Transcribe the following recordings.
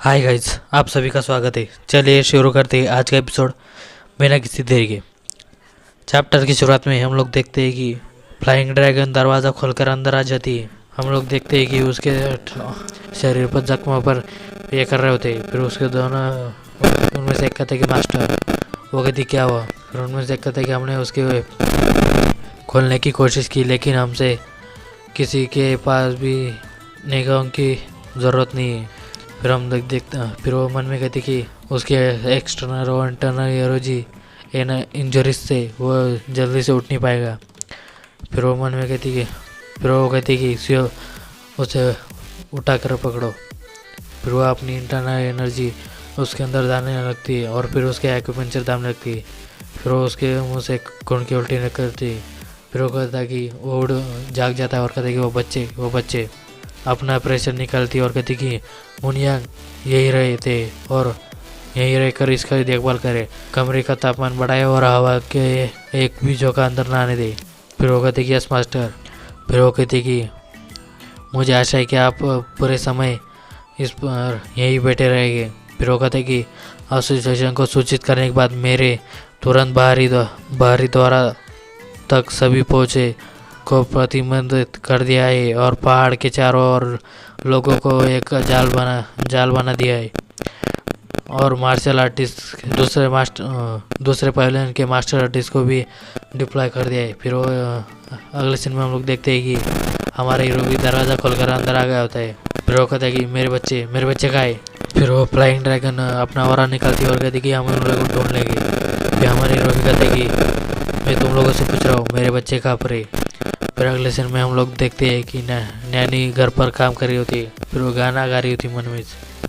Hi guys, आप सभी का स्वागत है। चलिए शुरू करते हैं आज का एपिसोड बिना किसी देरी के। चैप्टर की शुरुआत में हम लोग देखते हैं कि फ्लाइंग ड्रैगन दरवाज़ा खोलकर अंदर आ जाती है। हम लोग देखते हैं कि उसके शरीर पर जख्मों पर ये कर रहे होते हैं। फिर उसके दोनों उनमें से एक कहते हैं कि मास्टर, वो कहती क्या हुआ। फिर उनमें से एक कहते हैं कि हमने उसके खोलने की कोशिश की लेकिन हमसे किसी के पास भी निगाहों की ज़रूरत नहीं है। फिर हम देखते फिर वो मन में कहती कि उसके एक्सटर्नल और इंटरनल यूरोलॉजी इंजरीज से वो जल्दी से उठ नहीं पाएगा। फिर वो मन में कहती कि उसे उठा कर पकड़ो। फिर वो अपनी इंटरनल एनर्जी उसके अंदर डालने लगती है और फिर उसके एक्यूपंक्चर दामने लगती है। फिर वो उसके मुंह से खून की उल्टी करती है। फिर वो कहता है कि वो उड़ जाग जाता है और कहता है कि वो बच्चे अपना प्रेशर निकालती और कहती कि मुनियांग यही रहे थे और यहीं रहकर इसका देखभाल करे, कमरे का तापमान बढ़ाए और हवा के एक भी झोंका अंदर ना आने दे। फिर वो कहती कि यस मास्टर। फिर वो कहती कि मुझे आशा है कि आप पूरे समय इस पर यहीं बैठे रहेंगे। फिर वो कहते कि एसोसिएशन को सूचित करने के बाद मेरे तुरंत बाहरी द्वारा तक सभी पहुँचे को प्रतिबंधित कर दिया है और पहाड़ के चारों ओर लोगों को एक जाल बना दिया है और मार्शल आर्टिस्ट दूसरे पहलवान के मास्टर आर्टिस्ट को भी डिप्लॉय कर दिया है। फिर वो अगले सीन में हम लोग देखते हैं कि हमारा हीरो भी दरवाज़ा खोलकर अंदर आ गया होता है। फिर वो कहता है कि मेरे बच्चे कहाँ है। फिर वो फ्लाइंग ड्रैगन अपना ऑरा निकालती है और कहती कि हम उन लोगों को ढूंढ लेंगे। फिर हमारे हीरो भी कहते हैं कि मैं तुम लोगों से पूछ रहा हूँ मेरे बच्चे कहाँ पर है। फिर अगले सीन में हम लोग देखते हैं कि नैनी घर पर काम कर रही होती है। फिर वो गाना गा रही होती मन में।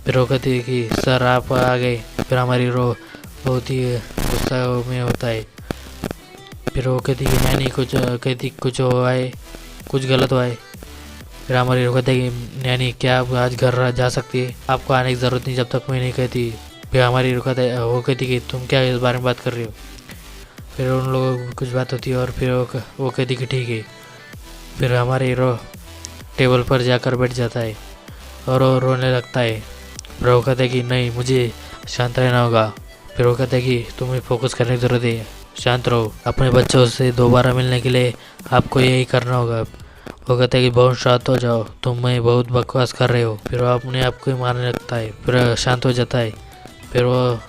फिर वो कहती है कि सर आप आ गए। फिर हमारी हीरो बहुत ही गुस्सा में होता है। फिर वो कहती कि नैनी कुछ हुआ है, कुछ गलत हुआ है। फिर हमारी हीरो कहती है कि नैनी क्या आप आज घर जा सकती है, आपको आने की ज़रूरत नहीं जब तक मैं नहीं कहती। फिर हमारी हीरो कहती कि तुम क्या इस बारे में बात कर रही हो। फिर उन लोगों को कुछ बात होती है और फिर वो कहती कि ठीक है। फिर हमारे हीरो टेबल पर जाकर बैठ जाता है और वो रोने लगता है। फिर वो कहता है कि नहीं, मुझे शांत रहना होगा। फिर वो कहता है कि तुम्हें फोकस करने की ज़रूरत है, शांत रहो। अपने बच्चों से दोबारा मिलने के लिए आपको यही करना होगा। वो कहता है कि बहुत शांत हो जाओ, तुम्हें बहुत बकवास कर रहे हो। फिर वो अपने आप को ही मारने लगता है। फिर शांत हो जाता है। फिर वो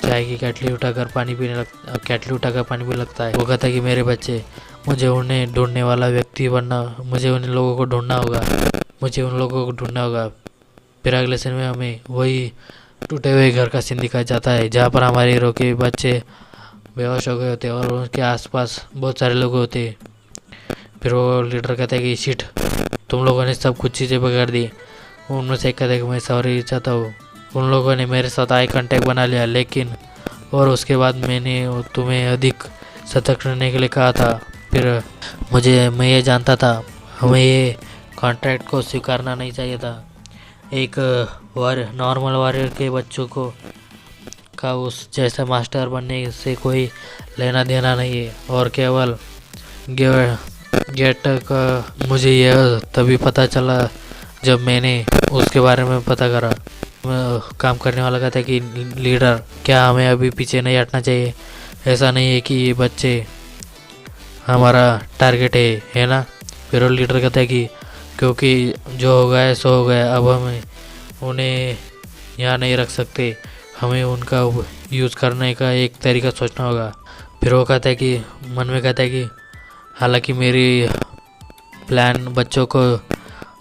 चाय की केटली उठाकर पानी पीने लगता है। वो कहता है कि मेरे बच्चे, मुझे उन्हें ढूंढने वाला व्यक्ति बनना, मुझे उन लोगों को ढूंढना होगा। फिर अगले सीन में हमें वही टूटे हुए घर का सीन दिखाया जाता है जहाँ पर हमारे हीरो के बच्चे बेहोश हो गए होते हैं और उनके आसपास बहुत सारे लोग होते हैं। फिर वो लीडर कहता है कि शिट, तुम लोगों ने सब कुछ चीज़ें बिगाड़ दी। उनमें से एक कहता है कि मैं सॉरी चाहता हूँ, उन लोगों ने मेरे साथ आई कांटेक्ट बना लिया लेकिन और उसके बाद मैंने तुम्हें अधिक सतर्क रहने के लिए कहा था। फिर मैं ये जानता था हमें ये कॉन्ट्रैक्ट को स्वीकारना नहीं चाहिए था। एक नॉर्मल वॉरियर के बच्चों का उस जैसा मास्टर बनने से कोई लेना देना नहीं है और केवल गेट का मुझे यह तभी पता चला जब मैंने उसके बारे में पता करा। काम करने वाला कहता है कि लीडर, क्या हमें अभी पीछे नहीं हटना चाहिए? ऐसा नहीं है कि ये बच्चे हमारा टारगेट है ना? फिर वो लीडर कहता है कि क्योंकि जो हो गया सो हो गया, अब हमें उन्हें यहाँ नहीं रख सकते, हमें उनका यूज़ करने का एक तरीका सोचना होगा। फिर वो कहता है कि मन में कहता है कि हालांकि मेरी प्लान बच्चों को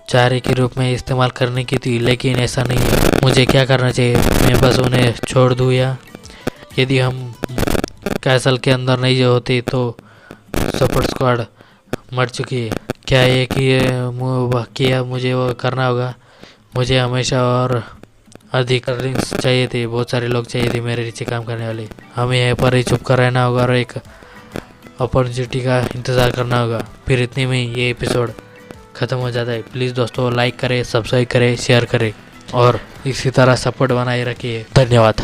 चारे के रूप में इस्तेमाल करने की थी लेकिन ऐसा नहीं है। मुझे क्या करना चाहिए? मैं बस उन्हें छोड़ दूँ या यदि हम कैसल के अंदर नहीं होते तो सपोर्ट स्क्वाड मर चुकी है। क्या ये किया मुझे वो करना होगा? मुझे हमेशा और अधिक लिंक्स चाहिए थे, बहुत सारे लोग चाहिए थे मेरे नीचे काम करने वाले। हमें यहाँ पर ही चुप कर रहना होगा और एक अपॉर्चुनिटी का इंतज़ार करना होगा। फिर इतने में ये एपिसोड ख़त्म हो जाता है। प्लीज़ दोस्तों लाइक करें, सब्सक्राइब करें, शेयर करें और इसी तरह सपोर्ट बनाए रखिए। धन्यवाद।